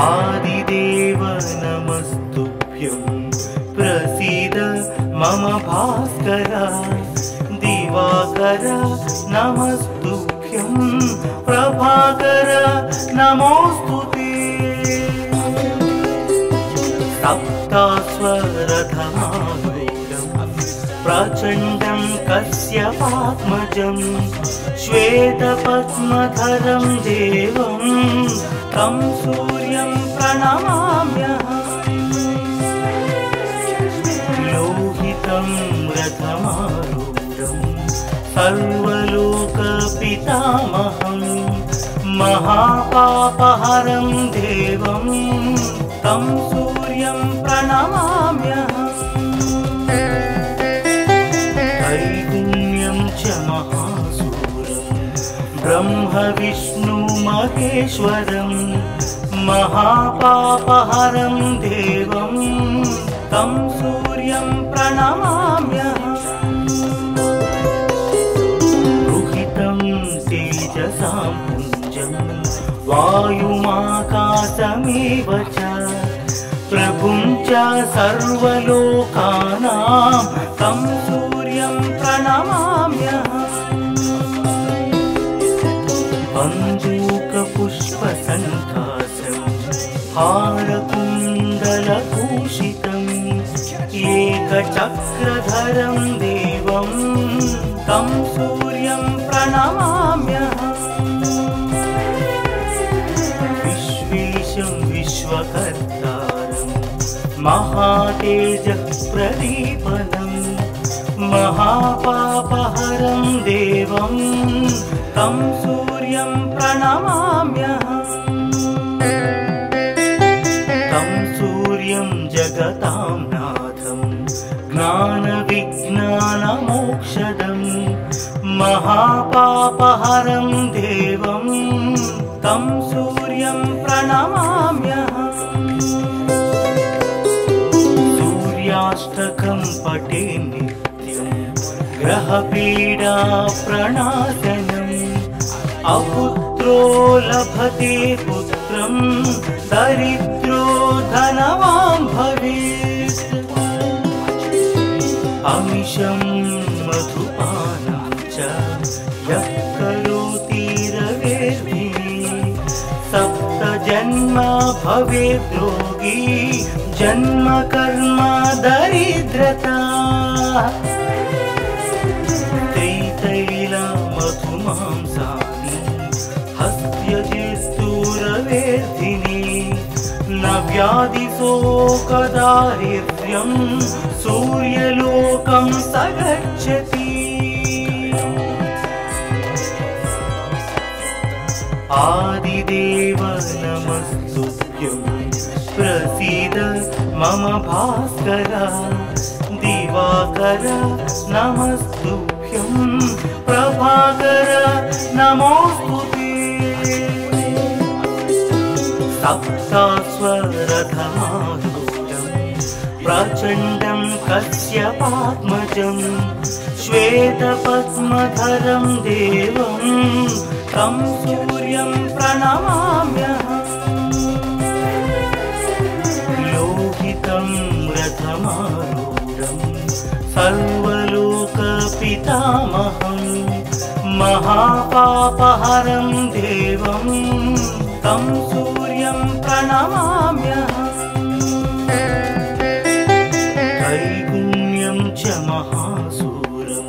आदिदेव नमस्तुभ्यं प्रसीद मम भास्कर दिवाकर नमस्तुभ्यं प्रभाकर नमोस्तुते सप्तास्वरधमारूढं प्रचण्डं कश्यपात्मजं श्वेतपद्मधरं देवं तं सूर्यं प्रणमाम्यहम् लोहितं रथमारूढं सर्वलोकपितामहं महापापहरं देवं तं सूर्यं प्रणमाम्यहम् त्रैगुण्यं च महासूरं ब्रह्म विष्णु महेश्वरं महापापहरं देवं तं सूर्यं प्रणमाम्यहम् रुहितं तेजसां पुञ्जं वायुमाकाशमेव च प्रभुं च सर्वलोकानां तं सूर्यं प्रणमाम्यहम् बन्धूकपुष्पसङ्कासं हारकुण्डलभूषितम् एकचक्रधरं देवं तं सूर्यं प्रणमाम्यहम् विश्वेशं विश्वकर्तारं महातेजः प्रदीपनम् महापापहरं देवं तं सूर्यं प्रणमाम्यहम् तं सूर्यं जगतां नाथं ज्ञानविज्ञानमोक्षदं महापापहरं देवं तं सूर्यं प्रणमाम्यहम् सूर्याष्टकं पठे नित्यं ग्रहपीडा प्रणाशनम् अपुत्रो लभते पुत्रं दरिद्रो धनवान् भवेत् अमिषं मधुपानं च यः करोति रवेर्भिः सप्तजन्म भवेत् रोगी जन्म कर्म दरिद्रता त्रितैलमधुमांसानि हस्त्यजिस्तूरवेर्धिनि न व्याधिशोकदारिद्र्यं सूर्यलोकं स गच्छति आदिदेव नमस्तुभ्यं प्रसीद मम भास्कर दिवाकर नमस्तुभ्यं प्रभाकर नमोस्तुते सप्तास्वरधमारूढं प्रचण्डं कश्यपात्मजं श्वेतपद्मधरं देवं तं सूर्यं प्रणमाम्यहम् लोहितं रथमारूढं सर्वलोकपितामहं महापापहरं देवं तं सूर्यं प्रणमाम्यहम् त्रैगुण्यं च महासूरं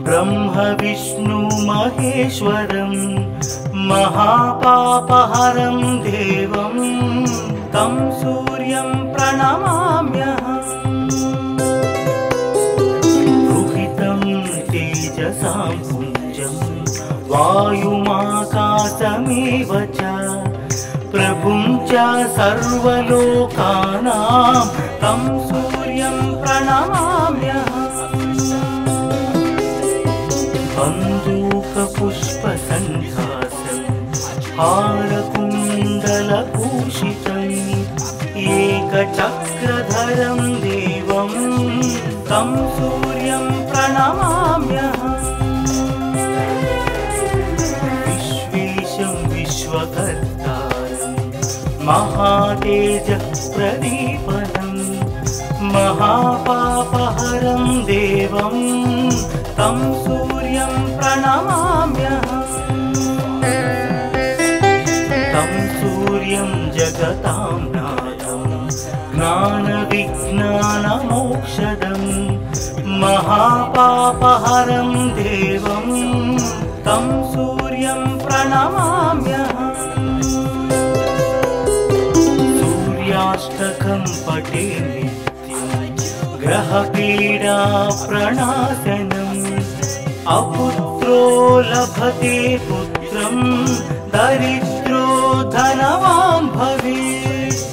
ब्रह्म विष्णु महेश्वरं महापापहरं देवं तं सूर्यं प्रणमाम्यहम् रुहितं तेजसां पुञ्जं वायुमाकाशमेव च प्रभुं च सर्वलोकानां तं सूर्यं प्रणमाम्यहम् बन्धूकपुष्पसङ्कासं हारकुण्डलभूषितम् एकचक्रधरं देवं तं सूर्यं प्रणमाम्यहम् विश्वेशं विश्वकर्तारं महातेजः प्रदीपनं महापापहरं देवं तं सूर्यं प्रणमाम्यहम् तं सूर्यं जगतां नाथं ज्ञानविज्ञानमोक्षदं महापापहरं देवं तं सूर्यं प्रणमाम्यहम् सूर्याष्टकं पठे नित्यं ग्रहपीडा प्रणाशनम् अपुत्रो लभते पुत्रं दरिद्रो धनवान् भवेत्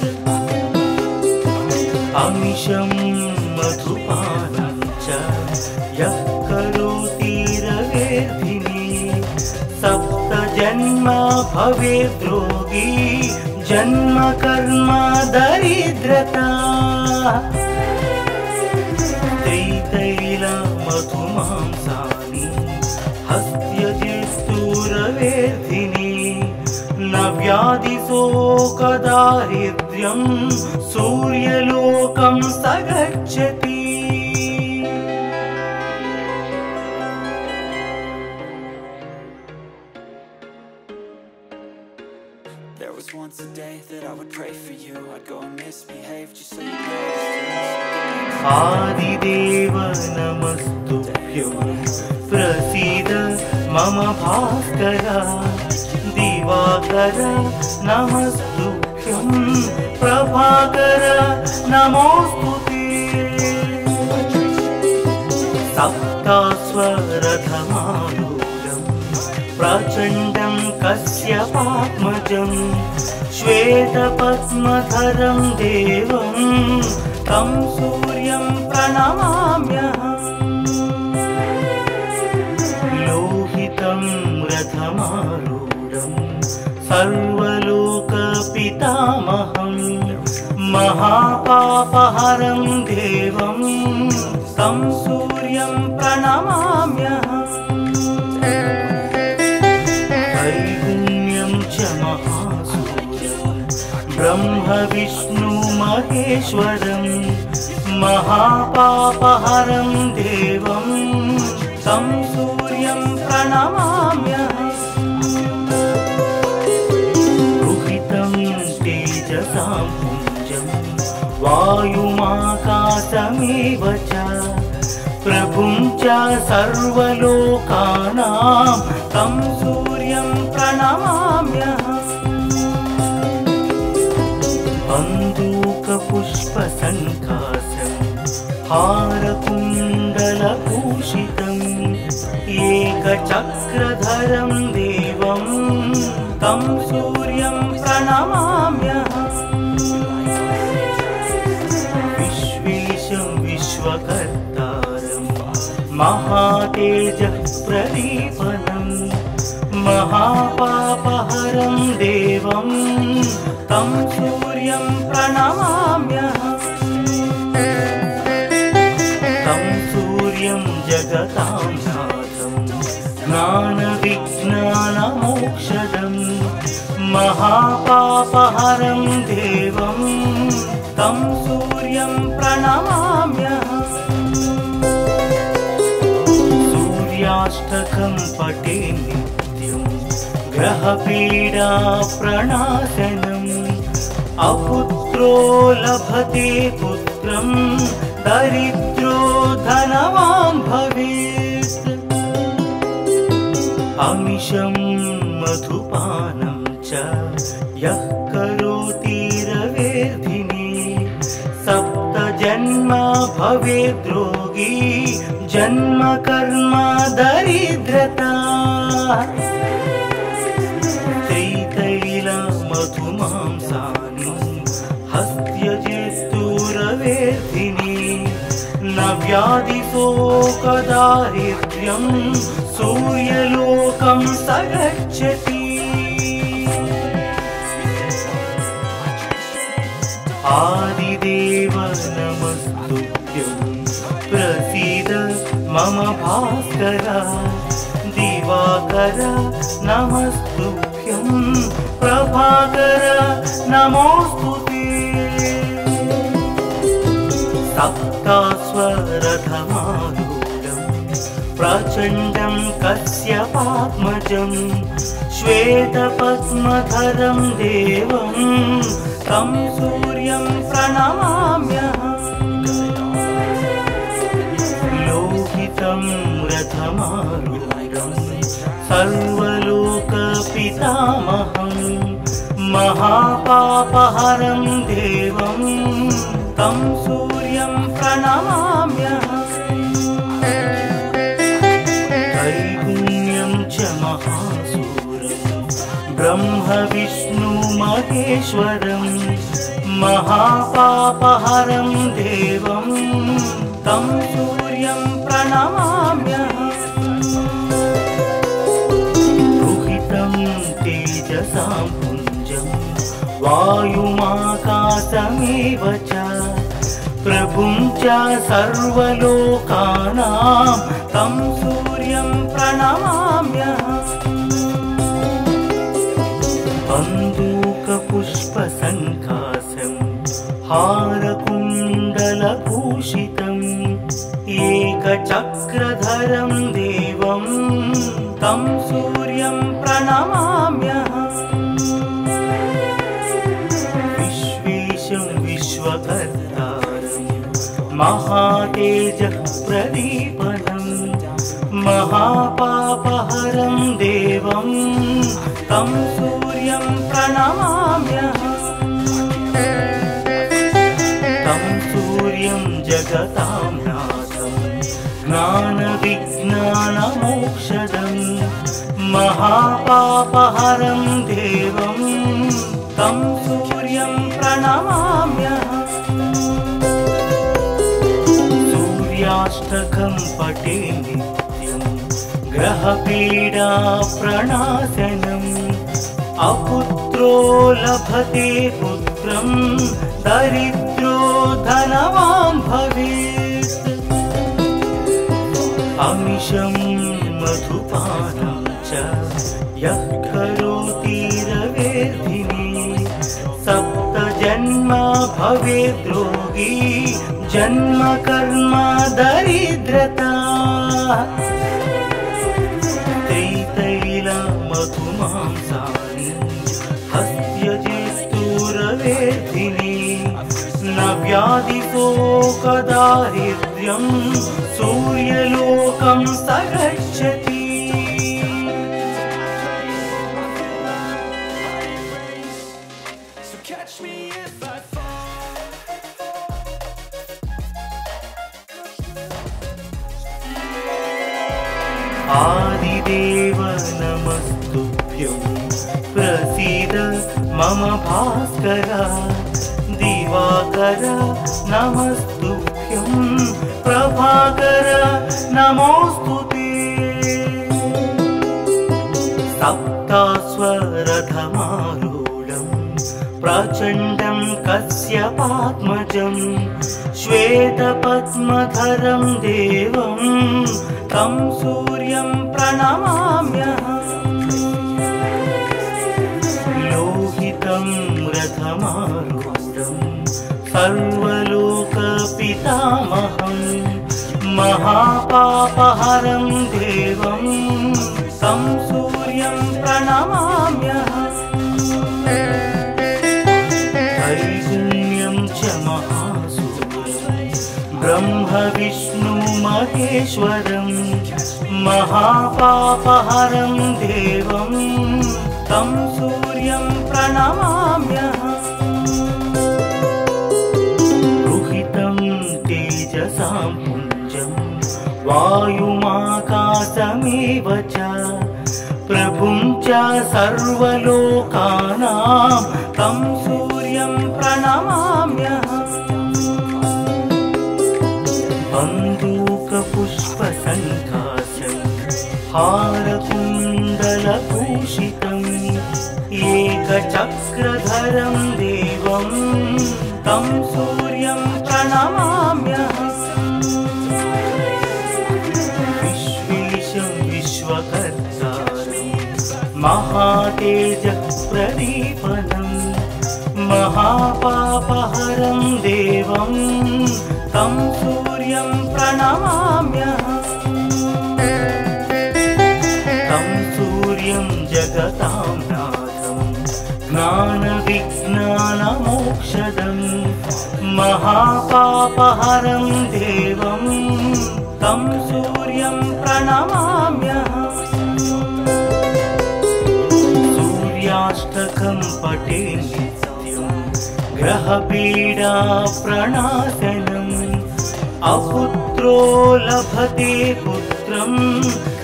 अमिषं मधुपानं च यः करोति रवेर्धिनी सप्तजन्म भवेद् रोगी जन्म कर्म दरिद्रता त्रितैलमधुमांसानि हस्त्यजिस्तूरवेर्धिनी न व्याधिशोकदारिद्र्यं सूर्यलोकं स गच्छति There was once a day that I would pray for you. I'd go and misbehave just so you know. आदिदेव नमस्तुभ्यं प्रसीद मम भास्कर दिवाकर नमस्तुभ्यं प्रभाकर नमोस्तुते सप्तास्वरथमारूढं प्रचण्डं कश्यपात्मजं श्वेतपद्मधरं देवं तं सूर्यं प्रणमाम्यहम् लोहितं रथमारूढं सर्वलोकपितामहं महापापहरं देवं तं सूर्यं प्रणमाम्यहम् त्रैगुण्यं च महासूर्यं ब्रह्म विष्णु महेश्वरं महापापहरं देवं तं सूर्यं प्रणमाम्यहम् रुहितं तेजसां पुञ्जं वायुमाकाशमेव च प्रभुं च सर्वलोकानां तं सूर्यं प्रणमाम्यहम् बन्दूकपुष्पसङ्कासं हारकुण्डलभूषितम् एकचक्रधरं देवं तं सूर्यं प्रणमाम्यहम् विश्वेशं विश्वकर्तारं महातेजः प्रदीपनं महापापहरं देवं तं सूर्यं प्रणमाम्यहम् तं सूर्यं जगतां नाथं ज्ञानविज्ञानमोक्षदं महापापहरं देवं तं सूर्यं प्रणमाम्यहम् सूर्याष्टकं पठे नित्यं ग्रहपीडा प्रणाशनम् अपुत्रो लभते पुत्रं दरिद्रो धनवान् भवेत् अमिषं मधुपानं च यः करोति रवेर्धिनी सप्तजन्म भवेद् रोगी जन्म कर्म दरिद्रता त्रितैलमधुमांसानि हस्त्यजिस्तूरवेर्धिनी न व्याधिशोकदारिद्र्यं सूर्यलोकं स गच्छति आदिदेव नमस्तुभ्यं प्रसीद मम भास्कर दिवाकर नमस्तुभ्यं नमस्तुभ्यं प्रभाकर नमोस्तुते सप्तास्वरधमारूढं प्रचण्डं कश्यपात्मजं श्वेतपद्मधरं देवं तं सूर्यं प्रणमाम्यहम् लोहितं रथमारूढं सर्वलोकपितामहं महापापहरं देवं तं सूर्यं प्रणमाम्यहम् त्रैगुण्यं च महासूरं ब्रह्म विष्णु महेश्वरं महापापहरं देवं तं सूर्यं प्रणमाम्यहम् रुहितं तेजसां पुञ्जं वायुमाकाशमेव च प्रभुं च सर्वलोकानां तं सूर्यं प्रणमाम्यहम् बन्दूकपुष्पसङ्कासं हारकुण्डलभूषितम् एकचक्रधरं देवं तं सूर्यं प्रणमाम्यहम् विश्वेशं विश्वकर्तारं महातेजः प्रदीपनं महापापहरं देवं तं सूर्यं प्रणमाम्यहम् तं सूर्यं जगतां नाथं ज्ञानविज्ञानमोक्षदं महापापहरं देवं तं सूर्यं प्रणमाम्यहम् सूर्याष्टकं पठे नित्यं ग्रहपीडा प्रणाशनम् अपुत्रो लभते पुत्रं दरिद्रो धनवान् भवेत् अमिषं मधुपानं च यः करोति रवेर्धिनी सप्तजन्म भवेद् रोगी जन्म कर्म दरिद्रता त्रितैलमधुमांसानि हस्त्यजेस्तुरवेर्धिनी न व्याधिशोकदारिद्र्यं सूर्यलोकं स गच्छति So catch me if I fall. आदिदेव नमस्तुभ्यं प्रसीद मम भास्कर दिवाकर नमस्तुभ्यं प्रभाकर नमोस्तुते सप्तास्वरधमारूढं प्रचण्डं कश्यपात्मजं श्वेतपद्मधरं देवं तं सूर्यं प्रणमाम्यहम् लोहितं रथमारूढं सर्वलोकपितामहं महापापहरं देवं तं सूर्यं प्रणमाम्यहम् त्रैगुण्यं च महासूरं ब्रह्म विष्णु महेश्वरं महापापहरं देवं तं सूर्यं प्रणमाम्यहम् रुहितं तेजसां पुञ्जं वायुमाकाशमेव च प्रभुं च सर्वलोकानां तं सूर्यं प्रणमाम्यहम् बन्दूकपुष्पसङ्कासं हारकुण्डलभूषितम् एकचक्रधरं देवं तं सूर्यं प्रणमाम्यहम् विश्वेशं विश्वकर्तारं महातेजप्रदीपनं महापापहरं देवं तं सूर्यं प्रणमाम्यहम् तं सूर्यं जगतां नाथं ज्ञानविज्ञानमोक्षदं महापापहरं देवं तं सूर्यं प्रणमाम्यहम् सूर्याष्टकं पठे नित्यं ग्रहपीडा प्रणाशनम् अपुत्रो लभते पुत्रं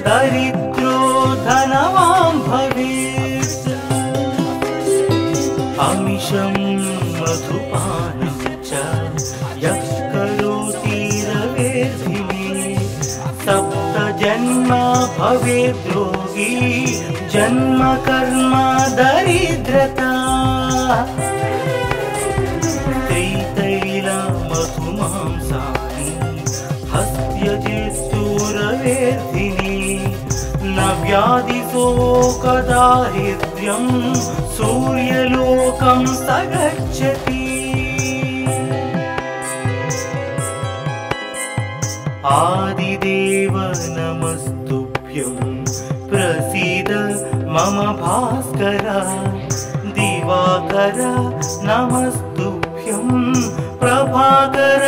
दरिद्रो धनवान् भवेत् अमिषं मधुपानं च यः करोति रवेर्धिने सप्त जन्म भवेत् रोगी जन्म कर्म दरिद्रता हस्त्यजेस्तुरवेर्धिने न व्याधिशोकदारिद्र्यं सूर्यलोकं स गच्छति आदिदेव नमस्तुभ्यं प्रसीद मम भास्कर दिवाकर नमस्तुभ्यं प्रभाकर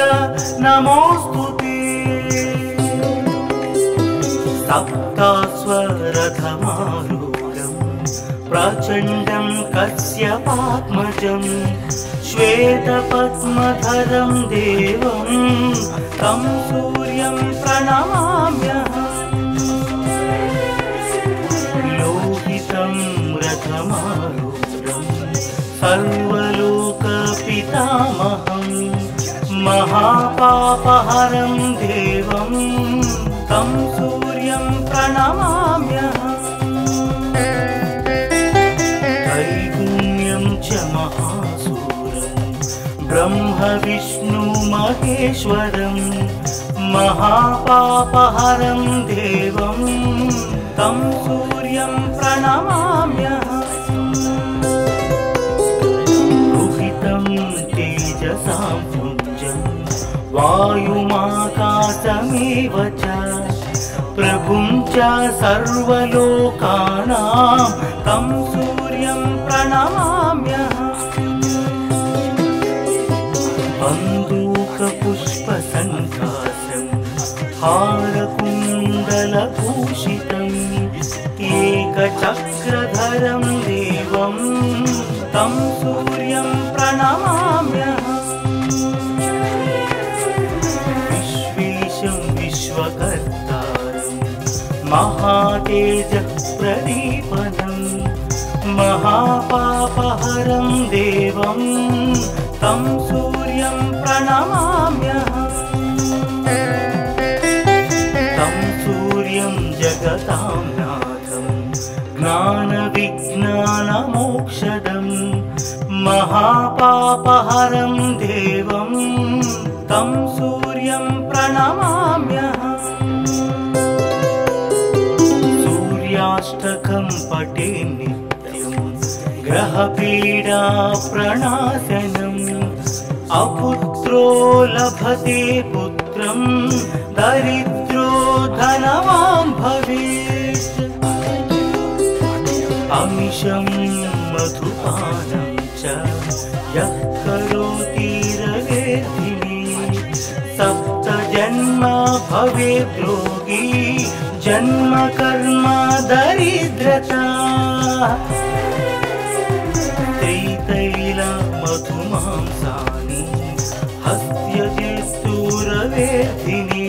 नमोस्तुते सप्तास्वरथमारूढं प्रचण्डं कश्यपात्मजं श्वेतपद्मधरं देवं तं सूर्यं प्रणमाम्यहम् लोहितं रथमारूढं सर्वलोकपितामहं महापापहरं देवं तं सूर्यं प्रणमाम्यहम् त्रैगुण्यं च महासूरं ब्रह्म विष्णु महेश्वरं महापापहरं देवं तं सूर्यं प्रणमाम्यहम् रुहितं तेजसां पुञ्जं वायुमाकाशमेव च प्रभुं च सर्वलोकानां तं सूर्यं प्रणमाम्यहम् बन्दूकपुष्पसङ्काशं हारकुण्डलभूषितम् एकचक्रधरं देवं तं सूर्यं प्रणमाम्यहम् विश्वेशं विश्वकर्तारं महातेजप्रदीपनं महापापहरं देवं तं सूर्यं प्रणमाम्यहम् तं सूर्यं जगतां नाथं ज्ञानविज्ञानमोक्षदं महापापहरं देवं तं सूर्यं प्रणमाम्यहम् सूर्याष्टकं पठे नित्यं ग्रहपीडा प्रणाशनम् अपुत्रो लभते पुत्रं दरिद्रो धनवान् भवेत् अमिषं मधुपानं च यः करोति रवेर्धिने सप्त जन्म भवेत् रोगी जन्म कर्म दरिद्रता त्रितैलमधुमांसानि हस्त्यजेस्तुरवेर्धिने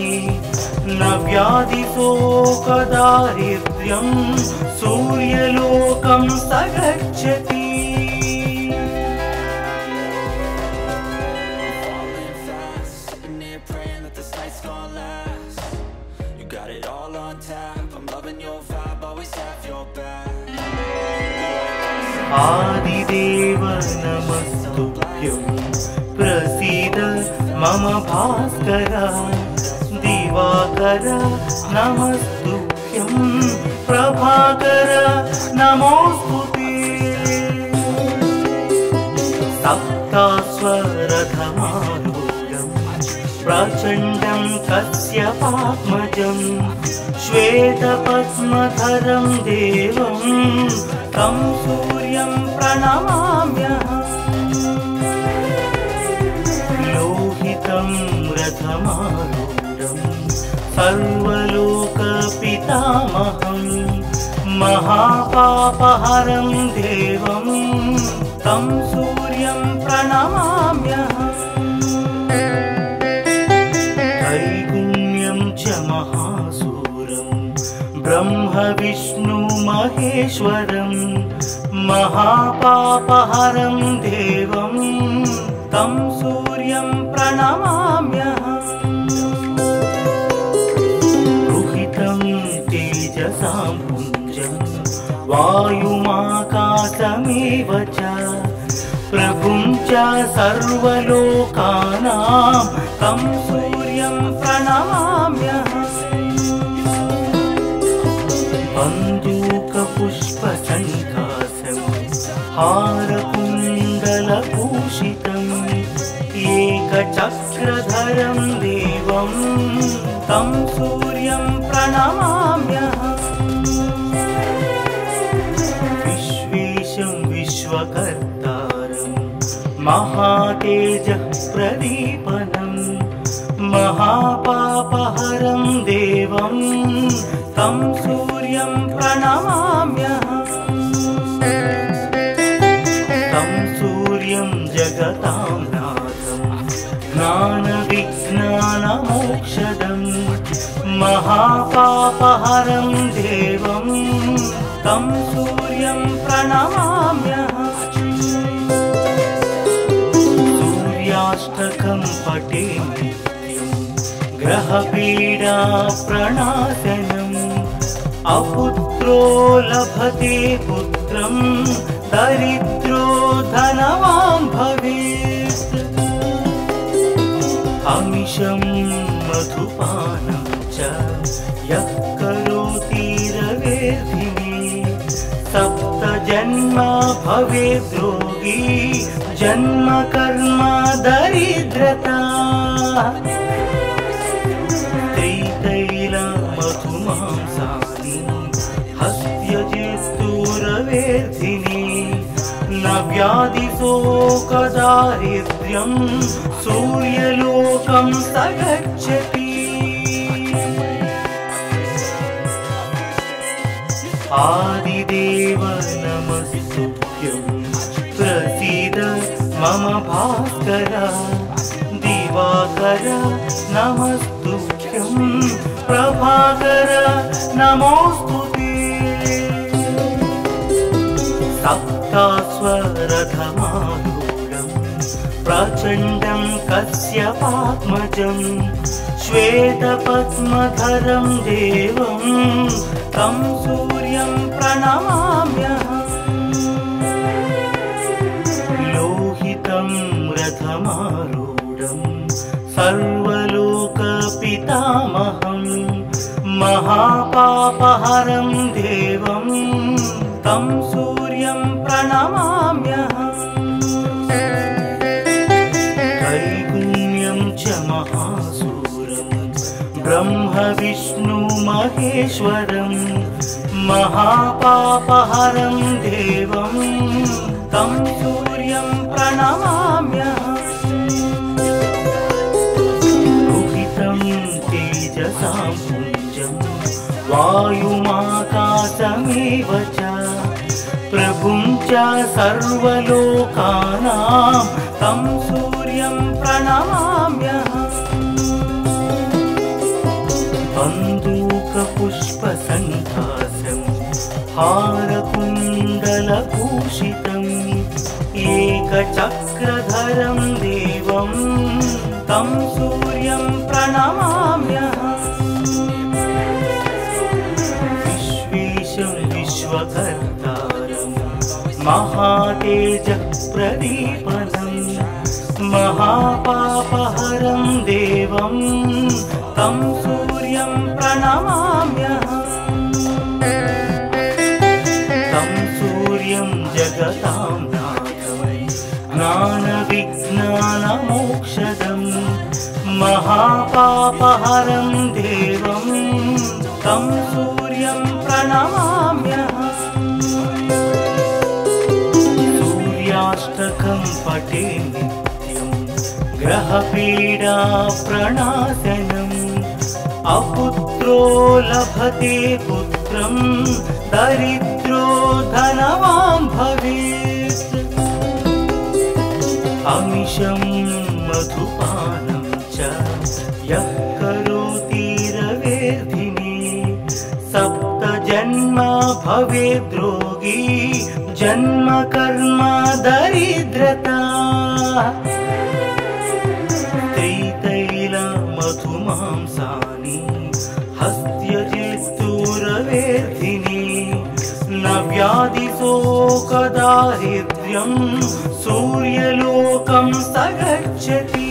न व्याधिशोकदारिद्र्यं सूर्यलोकं स गच्छति आदिदेव नमस्तुभ्यं प्रसीद मम भास्कर दिवाकर नमस्तुभ्यं प्रभाकर नमोऽस्तुते सप्तास्वरथमारूढं प्रचण्डं कश्यपात्मजं श्वेतपद्मधरं देवं तं सूर्यं प्रणमाम्यहम् लोहितं रथमारूढं सर्वलोकपितामहं महापापहरं देवं तं सूर्यं प्रणमाम्यहम् त्रैगुण्यं च महासूरं ब्रह्म महेश्वरं महापापहरं देवं तं सूर्यं प्रणमाम्यहम् रुहितं तेजसां पुञ्जं वायुमाकाशमेव च प्रभुं च सर्वलोकानां तं सूर्यं प्रणमाम्यहम् बन्दूकपुष्पसङ्कासं हारकुण्डलभूषितम् एकचक्रधरं देवं तं सूर्यं प्रणमाम्यहम् विश्वेशं विश्वकर्तारं महातेजः प्रदीपनं महापापहरं देवं तं सूर्यं प्रणमाम्यहम् तं सूर्यं जगतां नाथं ज्ञानविज्ञानमोक्षदं महापापहरं देवं तं सूर्यं प्रणमाम्यहम् सूर्याष्टकं पठे नित्यं ग्रहपीडा प्रणाशनम् अपुत्रो लभते पुत्रं दरिद्रो धनवान् भवेत् अमिषं मधुपानं च यः करोति रवेर्धिने सप्तजन्म भवेत् रोगी जन्म कर्म दरिद्रता त्रितैलमधुमांसानि हस्त्यजित्तुरवेर्धिने न व्याधिशोकदारिद्र्यं सूर्यलोकं स गच्छति आदिदेव नमस्तुभ्यं प्रसीद मम भास्कर दिवाकर नमस्तुभ्यं प्रभाकर नमोऽस्तुते सप्तास्वरथमारूढं प्रचण्डं कश्यपात्मजं श्वेतपद्मधरं देवं तं सूर्यं प्रणमाम्यहम् लोहितं रथमारूढं सर्वलोकपितामहं महापापहरं देवं तं सूर्यं प्रणमाम्यहम् त्रैगुण्यं च महासूरं ब्रह्म महेश्वरं महापापहरं देवं तं सूर्यं प्रणमाम्यहम् रुहितं तेजसां पुञ्जं वायुमाकाशमेव च प्रभुं च सर्वलोकानां तं सूर्यं प्रणमाम्यहम् बन्दूकपुष्पसङ्कासं हारकुण्डलभूषितम् एकचक्रधरं देवं तं सूर्यं प्रणमाम्यहम् विश्वेशं विश्वकर्तारं महातेजः प्रदीपनं महापापहरं देवं तं सूर्यं प्रणमाम्यहम् तं जगतां नाथं ज्ञानविज्ञानमोक्षदं महापापहरं देवं तं सूर्यं प्रणमाम्यहम्। सूर्याष्टकं पठे नित्यं ग्रहपीडा प्रणाशनम् अपुत्रो लभते पुत्रं दरिद्रो धनवान् भवेत्। अमिषं मधुपानं च यः करोति रवेर्धिने सप्तजन्म भवेद्रोगी जन्म कर्म दरिद्रता। मधुमांसानि हस्त्यजित्तुरवेर्धिनि न व्याधिशोकदारिद्र्यं सूर्यलोकं स गच्छति।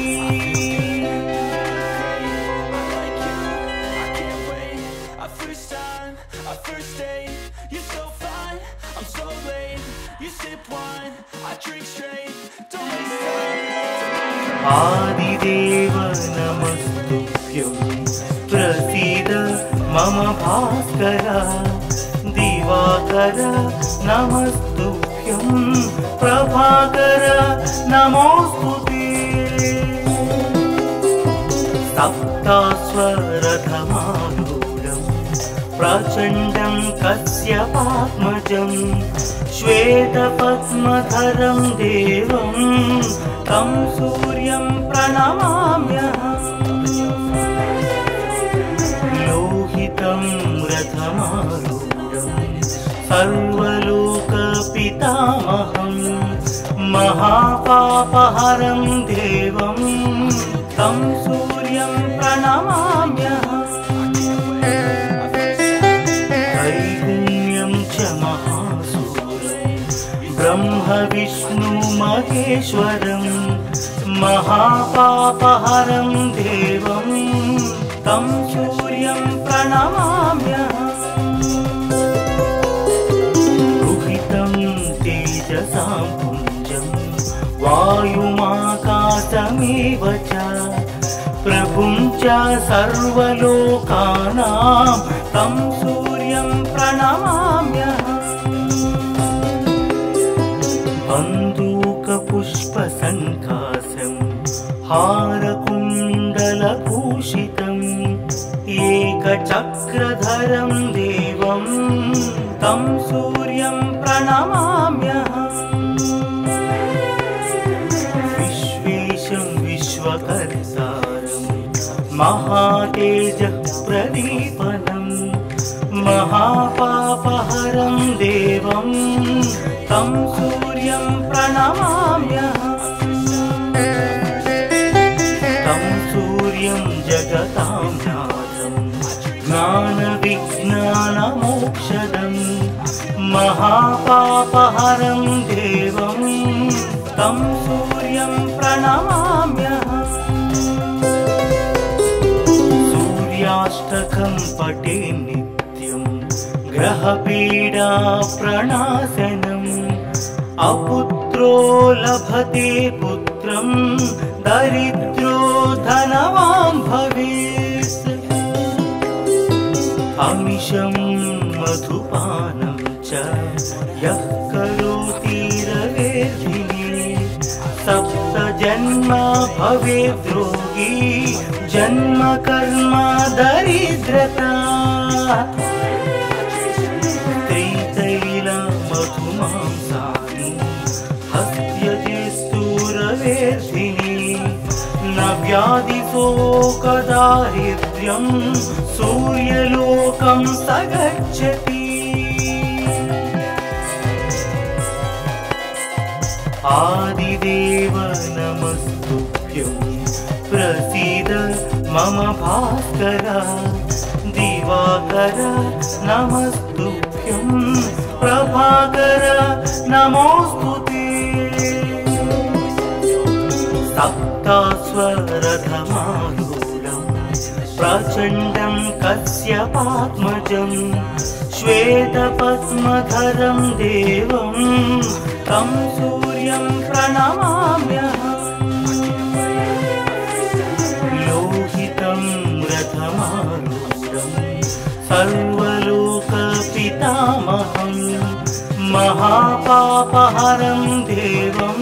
आदिदेव नमस्तुभ्यं प्रसीद मम भास्कर दिवाकर नमस्तुभ्यं प्रभाकर नमोस्तुते। सप्तास्वरथमारूढं प्रचण्डं कश्यपात्मजं श्वेतपद्मधरं देवं तं सूर्यं प्रणमाम्यहम्। लोहितं रथमारूढं सर्वलोकपितामहं महापापहरं देवं तं सूर्यं प्रणमाम्यहम्। त्रैगुण्यं च महासूरं ब्रह्म विष्णु महेश्वरं महापापहरं देवं तं सूर्यं प्रणमाम्यहम्। रुहितं तेजसां पुञ्जं वायुमाकाशमेव च प्रभुं च सर्वलोकानां तं सूर्यं प्रणमाम्यहम्। बन्दूकपुष्पसङ्कासं हारकुण्डलभूषितम् एकचक्रधरं देवं तं सूर्यं प्रणमाम्यहम्। विश्वेशं विश्वकर्तारं महातेजः प्रदीपनं महापापहरं देवं तं सूर्यं प्रणमाम्यहम्। तं सूर्यं जगतां नाथं ज्ञानविज्ञानमोक्षदं महापापहरं देवं तं सूर्यं प्रणमाम्यहम्। सूर्याष्टकं पठे नित्यं ग्रहपीडा प्रणाशनम् अपुत्रो लभते पुत्रं दरिद्रो धनवान् भवेत्। अमिषं मधुपानं च यः करोति रवेर्धिने सप्तजन्म भवेद्रोगी जन्म कर्म दरिद्रता। न व्याधिशोकदारिद्र्यं सूर्यलोकं स गच्छति। आदिदेव नमस्तुभ्यं प्रसीद मम भास्कर दिवाकर नमस्तुभ्यं प्रभाकर नमोस्तुते। सप्तास्वरथमारूढं प्रचण्डं कश्यपात्मजं श्वेतपद्मधरं देवं तं सूर्यं प्रणमाम्यहम् लोहितं रथमारूढं सर्वलोकपितामहं महापापहरं देवं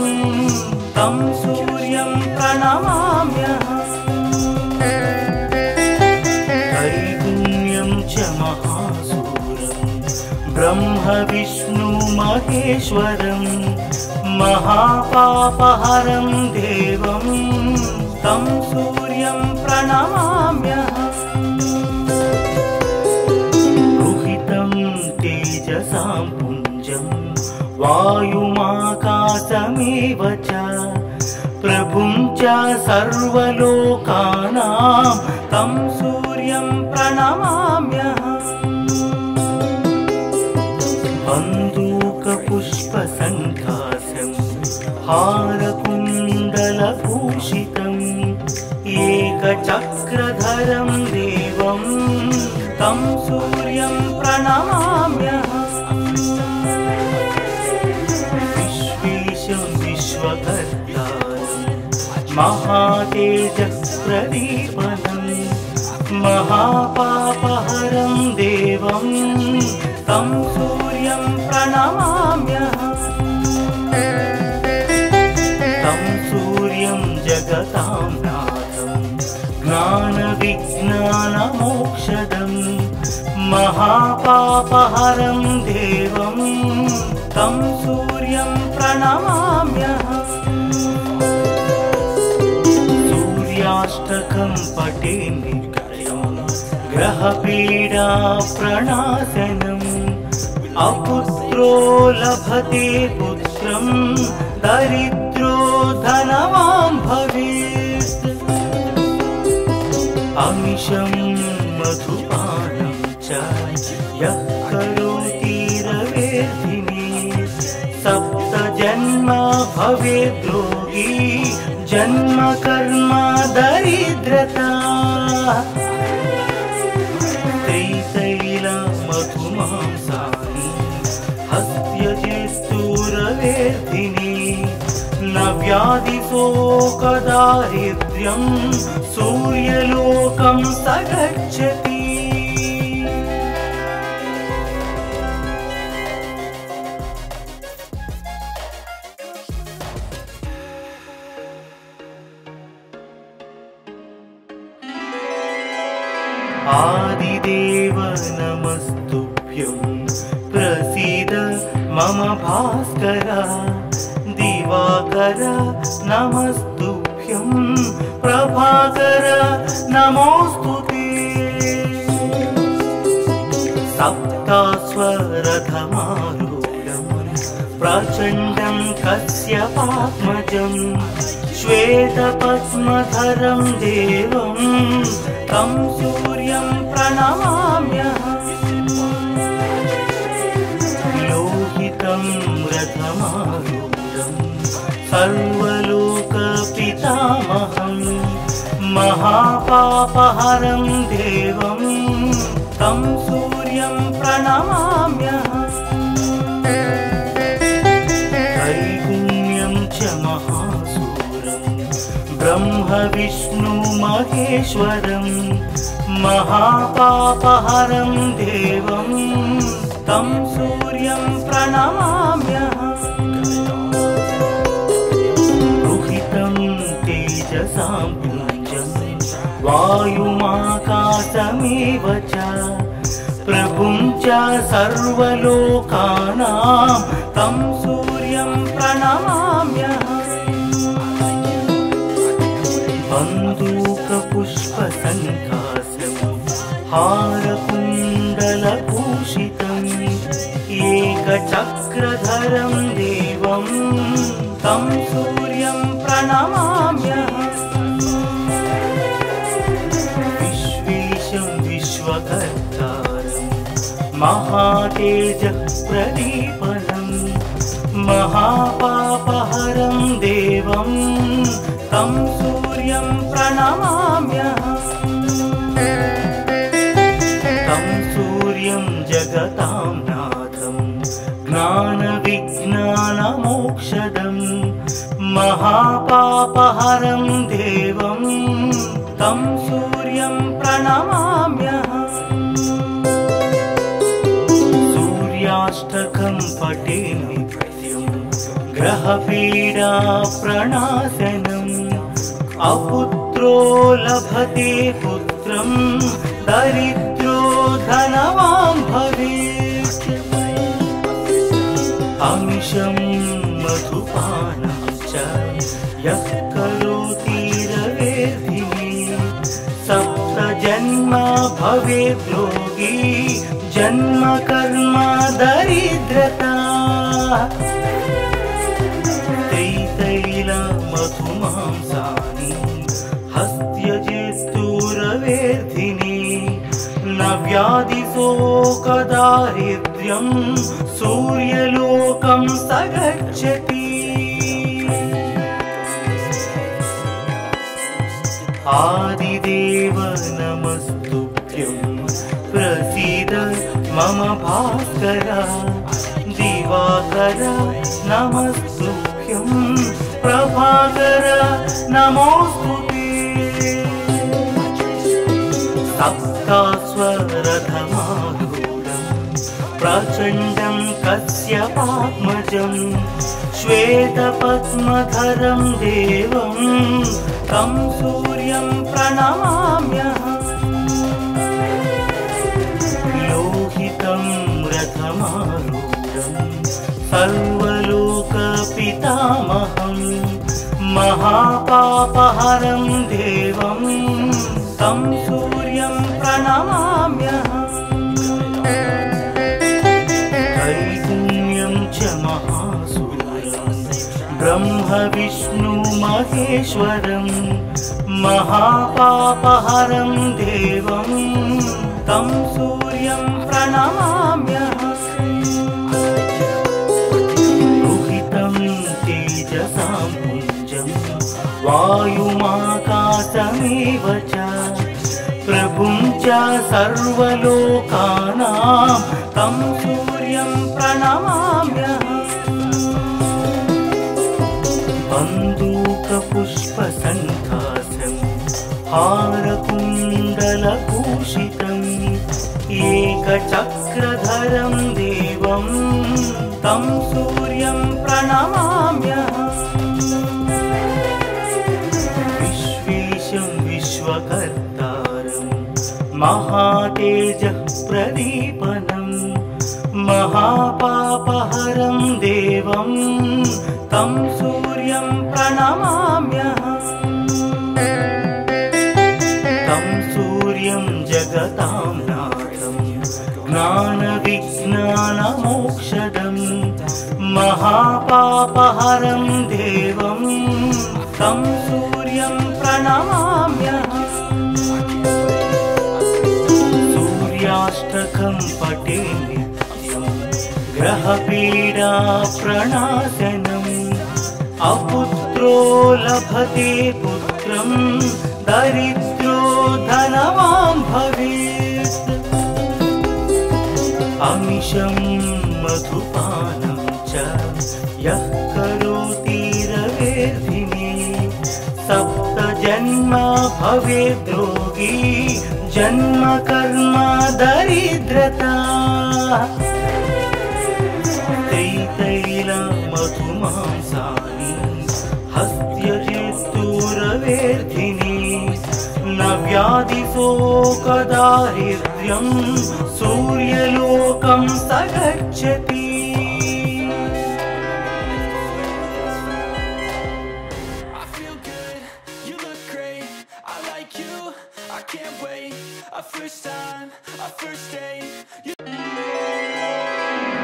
तं सूर्यं प्रणमाम्यहम् त्रैगुण्यं च महासूरं ब्रह्म विष्णु महेश्वरं महापापहरं देवं तं सूर्यं प्रणमाम्यहम् रुहितं तेजसां पुञ्जं वायुमाकाशमेव च प्रभुं च सर्वलोकानां तं सूर्यं प्रणमाम्यहम् बन्दूकपुष्पसङ्काशं हारकुण्डलभूषितम् एकचक्रधरं देवं तं सूर्यं प्रणमाम्यहम् विश्वेशं विश्वकर्तारं महातेजःप्रदीपनं महापापहरं देवं तं सूर्यं प्रणमाम्यहम् तं सूर्यं जगतां नाथं ज्ञानविज्ञानमोक्षदं महापापहरं देवं तं सूर्यं प्रणमाम्यहम् सूर्याष्टकं पठे नित्यं ग्रहपीडा प्रणाशनम् अपुत्रो लभते पुत्रं दरिद्रो धनवान् भवेत् अमिषं मधुपानं च यः करोति रवेदिनी सप्त जन्म भवेत् रोगी जन्म कर्म दरिद्रता त्रितैलमधुमांसानि हस्त्यजेस्तुरवेदिनी न व्याधिशोकदारिद्र्यं सूर्यलोकं स गच्छति आदिदेव नमस्तुभ्यं प्रसीद मम भास्कर दिवाकर नमस्तुभ्यं प्रभाकर नमोस्तुते सप्तास्वरथमारूढं प्रचण्डं कश्यपात्मजं श्वेतपद्मधरं देवं तं सूर्यं प्रणमाम्यहम् लोहितं रथमारूढं सर्वलोकपितामहं महापापहरं देवं तं सूर्यं प्रणमाम्यहम् त्रैगुण्यं च महासूरं ब्रह्म विष्णु महेश्वरं महापापहरं देवं तं सूर्यं प्रणमाम्यहम् रुहितं तेजसां पुञ्जं वायुमाकाशमेव च प्रभुं च सर्वलोकानां तं सूर्यं प्रणमाम्यहम् बन्दूकपुष्पसङ्काशं हारकुण्डलभूषितम् एकचक्रधरं देवं तं सूर्यं प्रणमाम्यहम् विश्वेशं विश्वकर्तारं महातेजःप्रदीपनं महापापहरं देवं तं सूर्यं प्रणमाम्यहम् तं सूर्यं जगतां ज्ञानविज्ञानमोक्षदं महापापहरं देवं तं सूर्यं प्रणमाम्यहम्। सूर्याष्टकं पठे नित्यं ग्रहपीडा प्रणाशनम्। अपुत्रो लभते पुत्रं दरिद्रो धनवान् भवेत्। अमिषं मधुपानं च यः करोति रवेर्धिने। सप्तजन्म भवेत् रोगी जन्म कर्म दरिद्रता। मधुमांसानि हस्त्यजेस्तुरवेर्धिने। न व्याधिशोकदारिद्र्यं सूर्यलोकं स गच्छति। आदिदेव नमस्तुभ्यं प्रसीद मम भास्कर। दिवाकर नमस्तुभ्यं प्रभाकर नमोस्तुते। सप्तास्वरथमारूढं प्रचण्डं कश्यपात्मजं। श्वेतपद्मधरं देवं तं सूर्यं प्रणमाम्यहम्। लोहितं रथमारूढं सर्वलोकपितामहं। महापापहरं देवं तं सूर्यं प्रणमाम्यहम्। त्रैगुण्यं च महासूरं ब्रह्म विष्णु महेश्वरं। महापापहरं देवं तं सूर्यं प्रणमाम्यहम्। तेजसां पुञ्जं वायुमाकाशमेव च प्रभुं च सर्वलोकानां तं सूर्यं प्रणमाम्यहम्। बन्दूकपुष्पसङ्काशं हारकुण्डलभूषितम्। एकचक्रधरं देवं तं सूर्यं प्रणमाम्यहम्। विश्वेशं विश्वकर्तारं महातेजः प्रदीपनं। महापापहरं देवं तं सूर्यं प्रणमाम्यहम्। तं सूर्यं जगतां नाथं ज्ञानविज्ञानमोक्षदं। महापापहरं देवं तं सूर्यं प्रणमाम्यहम्। सूर्याष्टकं पठे नित्यं ग्रहपीडा प्रणाशनम्। अपुत्रो लभते पुत्रं दरिद्रो धनवान् भवेत्। अमिषं मधुपानं च यः करोति रवेर्धिने। सप्तजन्म भवेत् रोगी जन्म कर्म दरिद्रता। मधुमांसानि हस्त्यजेस्तुरवेर्धिने। न व्याधिशोकदारिद्र्यं सूर्यलोकं स गच्छति।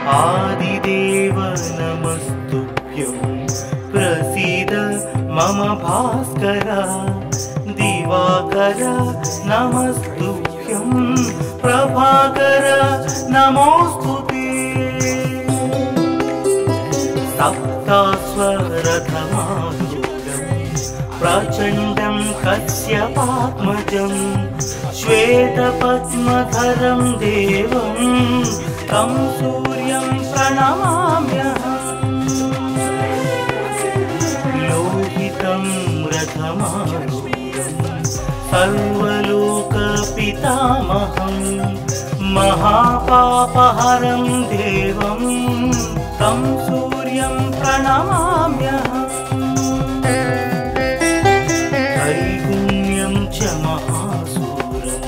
आदिदेव नमस्तुभ्यं प्रसीद मम भास्कर। दिवाकर नमस्तुभ्यं प्रभाकर नमोस्तुते। सप्तास्वरथमारूढं प्रचण्डं कश्यपात्मजं। श्वेतपद्मधरं देवं तं सूर्यं प्रणमाम्यहम्। सर्वलोकपितामहं महापापहरं देवं तं सूर्यं प्रणमाम्यहम् त्रैगुण्यं च महासूरं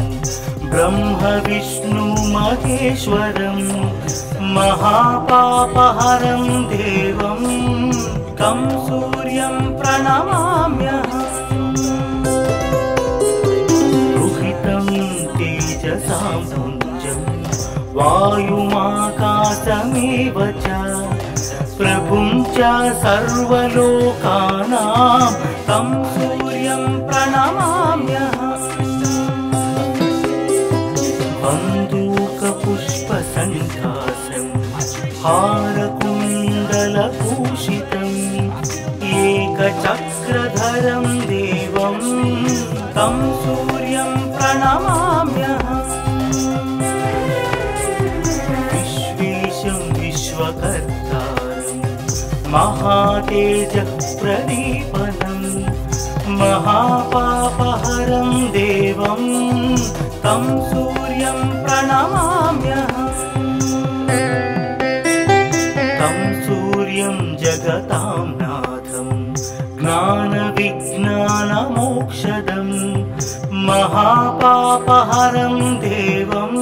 ब्रह्म विष्णु महेश्वरं महापापहरं देवं तं सूर्यं प्रणमाम्यहम् तेजसां पुञ्जं वायुमाकाशमेव च प्रभुं च सर्वलोकानां तं सूर्यं प्रणमाम्यहम् बन्दूकपुष्पसङ्कासं हारकुण्डलभूषितम् एकचक्रधरं देवं तं सूर्यं प्रणमाम्यहम् विश्वेशं विश्वकर्तारं महातेजः प्रदीपनं महापापहरं देवं तं सूर्यं प्रणमाम्यहम् तं सूर्यं जगतां नाथं ज्ञानविज्ञानमोक्षदम् महापापहरं देवं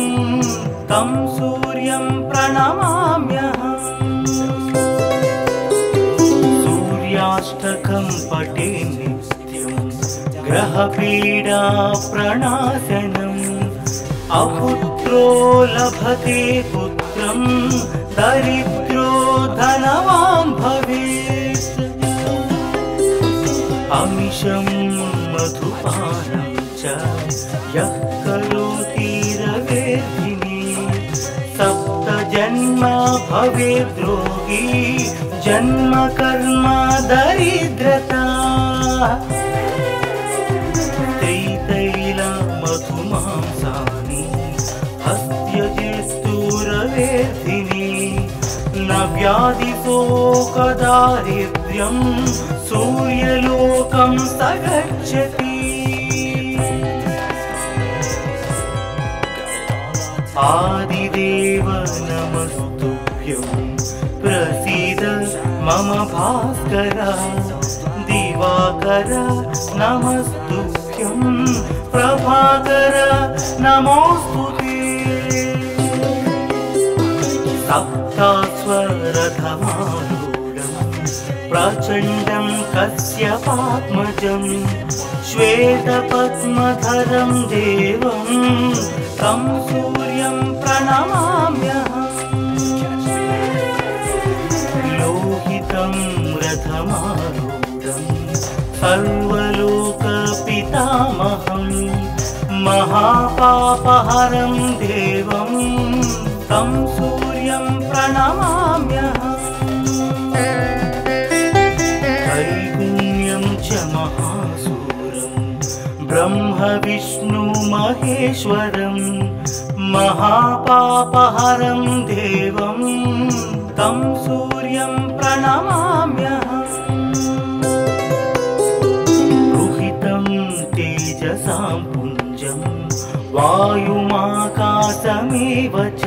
तं सूर्यं प्रणमाम्यहम् सूर्याष्टकं पठे नित्यं ग्रहपीडा प्रणाशनम् अपुत्रो लभते पुत्रं दरिद्रो धनवान् भवेत् अमिषं मधुपानं च यः करोति रवेदिनी सप्त जन्म भवेद् रोगी जन्म कर्म दरिद्रता त्रितैल मधुमांसानि हस्त्यजेस्तु रवेदिनी न व्याधिशोकदारिद्र्यं सूर्यलोकं स गच्छति आदिदेव नमस्तुभ्यं प्रसीद मम भास्कर दिवाकर नमस्तुभ्यं प्रभाकर नमोस्तुते सप्तास्वरथमारूढं प्रचण्डं कश्यपात्मजं श्वेतपद्मधरं देवं तं सूर्यं प्रणमाम्यहम् लोहितं रथमारूढं सर्वलोकपितामहं महापापहरं देवं तं सूर्यं प्रणमाम्यहम् त्रैगुण्यं च महासूरं ब्रह्म विष्णु महेश्वरं महापापहरं देवं तं सूर्यं प्रणमाम्यहम् रुहितं तेजसां पुञ्जं वायुमाकाशमेव च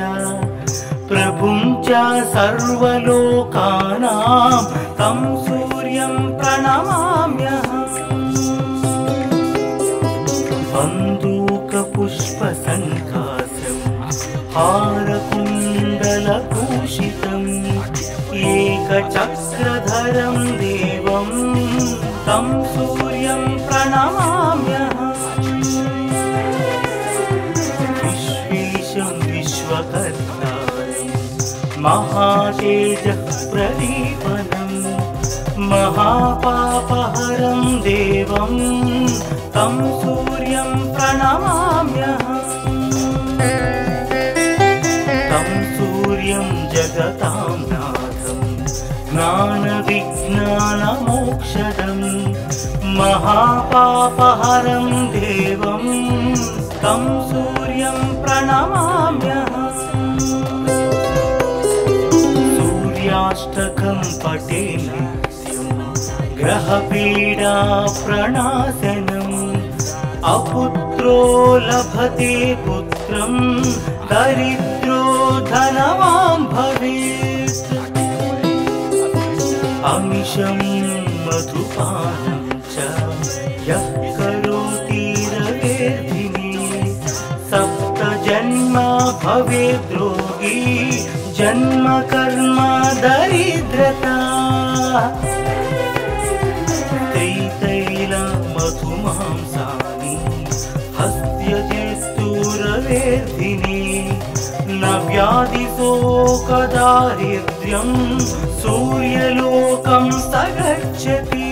प्रभुं च सर्वलोकानां तं सूर्यं प्रणमाम्यहम् बन्दूकपुष्पसङ्कासं हारकुण्डलभूषितम् एकचक्रधरं देवं तं सूर्यं प्रणमाम्यहम् विश्वेशं विश्वकर्तारं महातेजः प्रदीपनं महापापहरं देवं तं सूर्यं प्रणमाम्यहम् तं सूर्यं जगतां नाथं ज्ञानविज्ञानमोक्षदम् महापापहरं देवं तं सूर्यं प्रणमाम्यहम् सूर्याष्टकं पठे नित्यं ग्रहपीडा प्रणाशनम् अपुत्रो लभते पुत्रं दरिद्रो धनवान् भवेत् अमिषं मधुपानं च यः करोति रवेर्धिने सप्त जन्मा भवेद् रोगी जन्म कर्म दरिद्रता त्रितैल मधुमांसानि हस्त्यजित्तुरवेर्धिने न व्याधिशोकदारिद्र्यं सूर्यलोकं स गच्छति